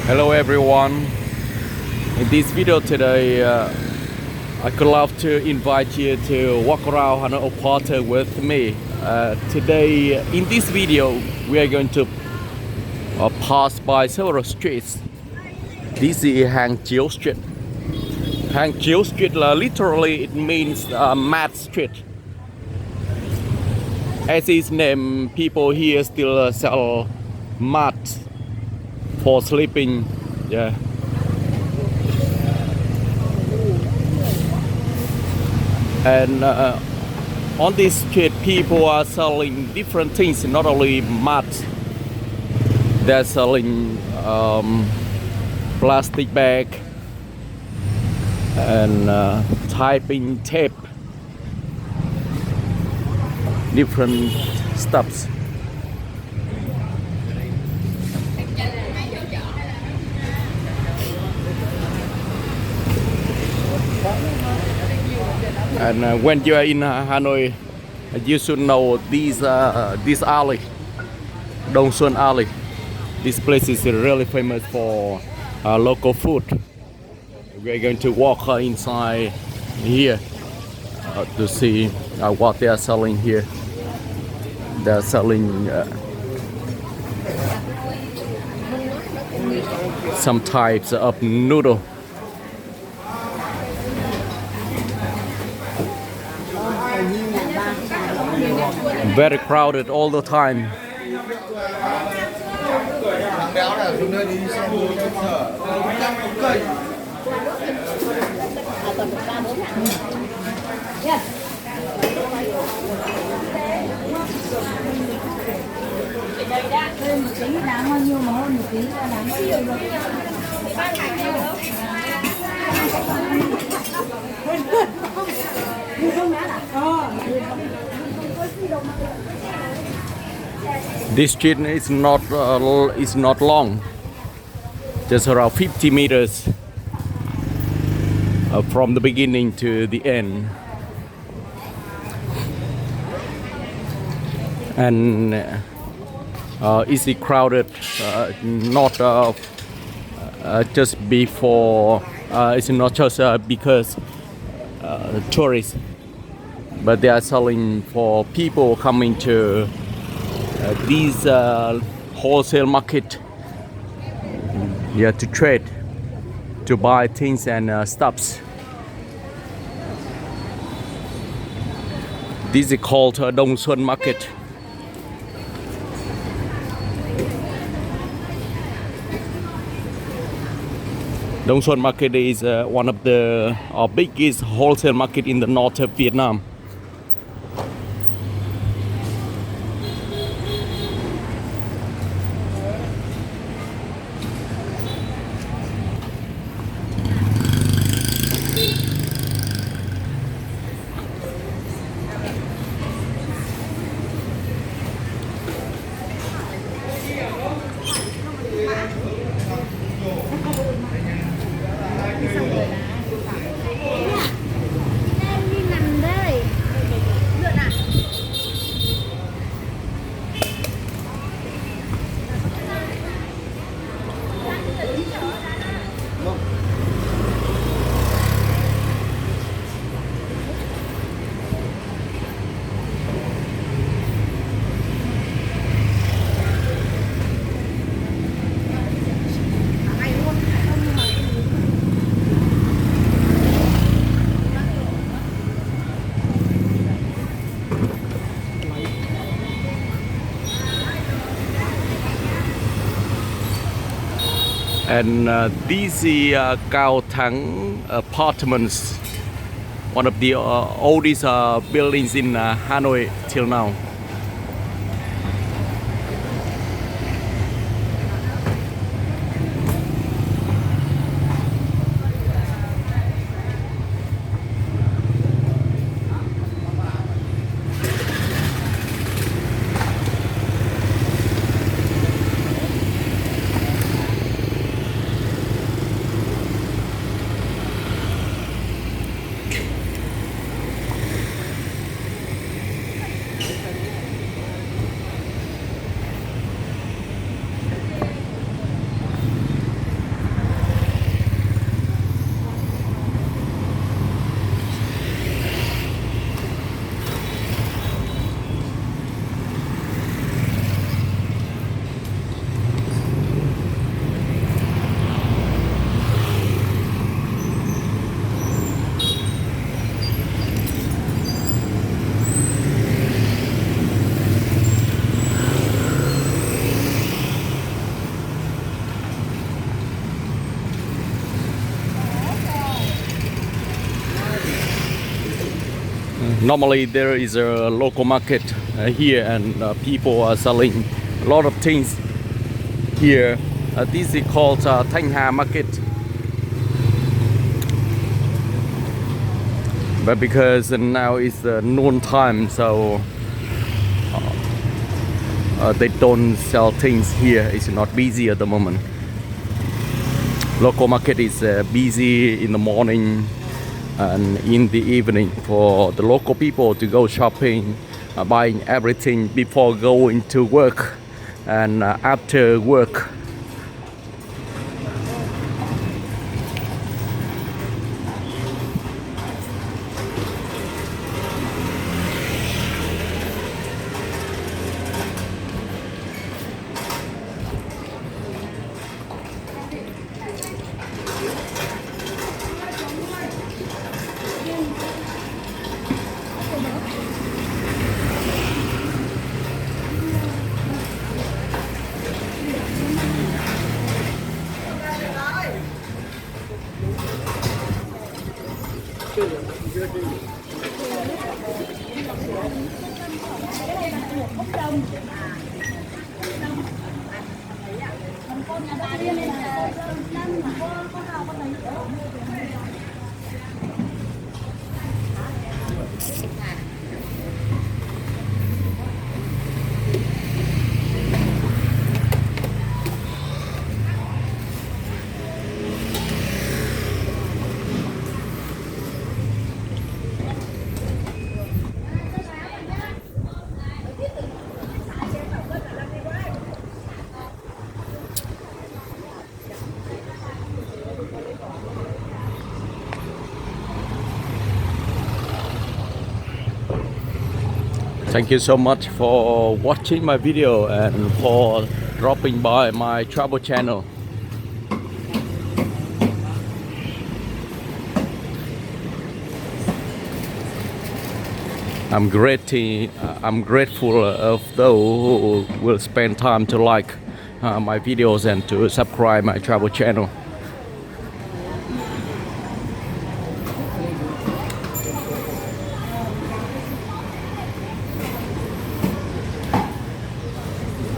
Hello everyone. In this video today, I could love to invite you to walk around Hanoi Porter with me. Today, in this video, we are going to pass by several streets. This is Hangio Street. Hangio Street, literally, it means mat street. As its name, people here still sell mats for sleeping. Yeah. And on this street, people are selling different things, not only mats. They're selling plastic bag and typing tape, different stuffs. And when you are in Hanoi, you should know this alley, Dong Xuan Alley. This place is really famous for local food. We are going to walk inside here to see what they are selling here. They are selling some types of noodle. Very crowded all the time. This street is not long, just around 50 meters from the beginning to the end. And easily crowded, not just before, it's not just because tourists, but they are selling for people coming to these wholesale market, yeah, to trade, to buy things and stuffs. This is called Dong Xuan Market. Dong Xuan Market is one of the biggest wholesale market in the north of Vietnam. And these are Cao Thang apartments, one of the oldest buildings in Hanoi till now. Normally there is a local market here, and people are selling a lot of things here. This is called Tangha market. But because now is noon time, so they don't sell things here. It's not busy at the moment. Local market is busy in the morning and in the evening for the local people to go shopping, buying everything before going to work and after work. Thank you so much for watching my video and for dropping by my travel channel. I'm grateful of those who will spend time to like my videos and to subscribe my travel channel.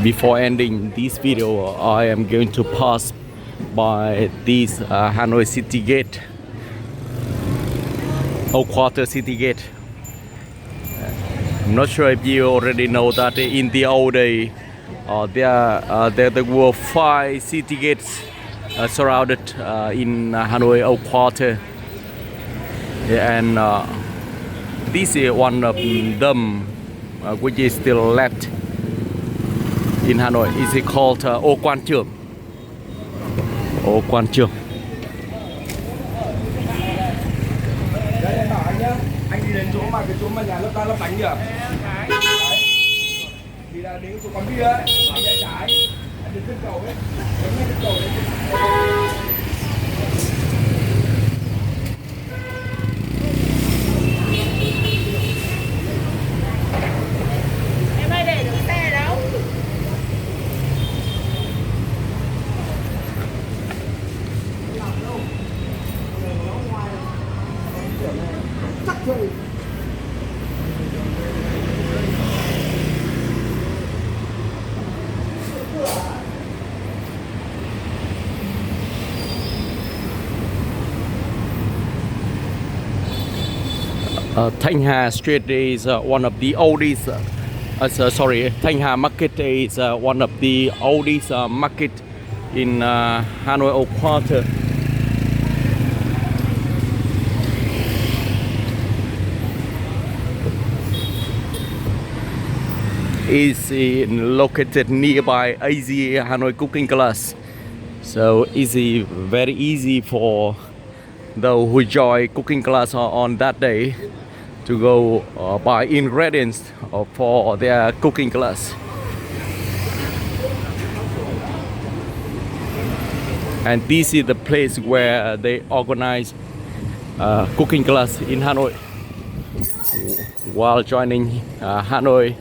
Before ending this video, I am going to pass by this Hanoi City Gate, Old Quarter City Gate. I'm not sure if you already know that in the old day there were 5 city gates surrounded in Hanoi Old Quarter, and this is one of them which is still left in Hanoi. Is called Ô Quan Trường. Ô Quan Trường. Anh đi đến chỗ mà nhà lớp ta lấp bánh kìa. Thì là đến chỗ quán bia ấy, anh chạy trái, anh đến chân cầu ấy, đến ngay chân cầu đấy. Em ơi, để được xe đâu? Chắc rồi. Tangha Street is one of the oldest. Tangha Market is one of the oldest market in Hanoi Old Quarter. Is located nearby easy Hanoi cooking class, so easy, very easy for those who join cooking class on that day to go buy ingredients for their cooking class. And this is the place where they organize cooking class in Hanoi. While joining Hanoi,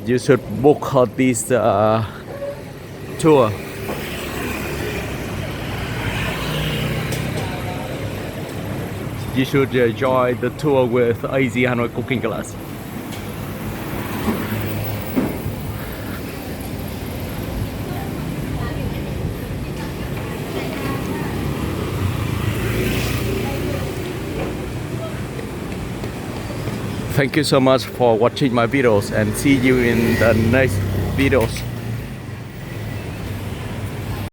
you should book this tour. you should enjoy the tour with Easy Hanoi cooking class. Thank you so much for watching my videos and see you in the next videos.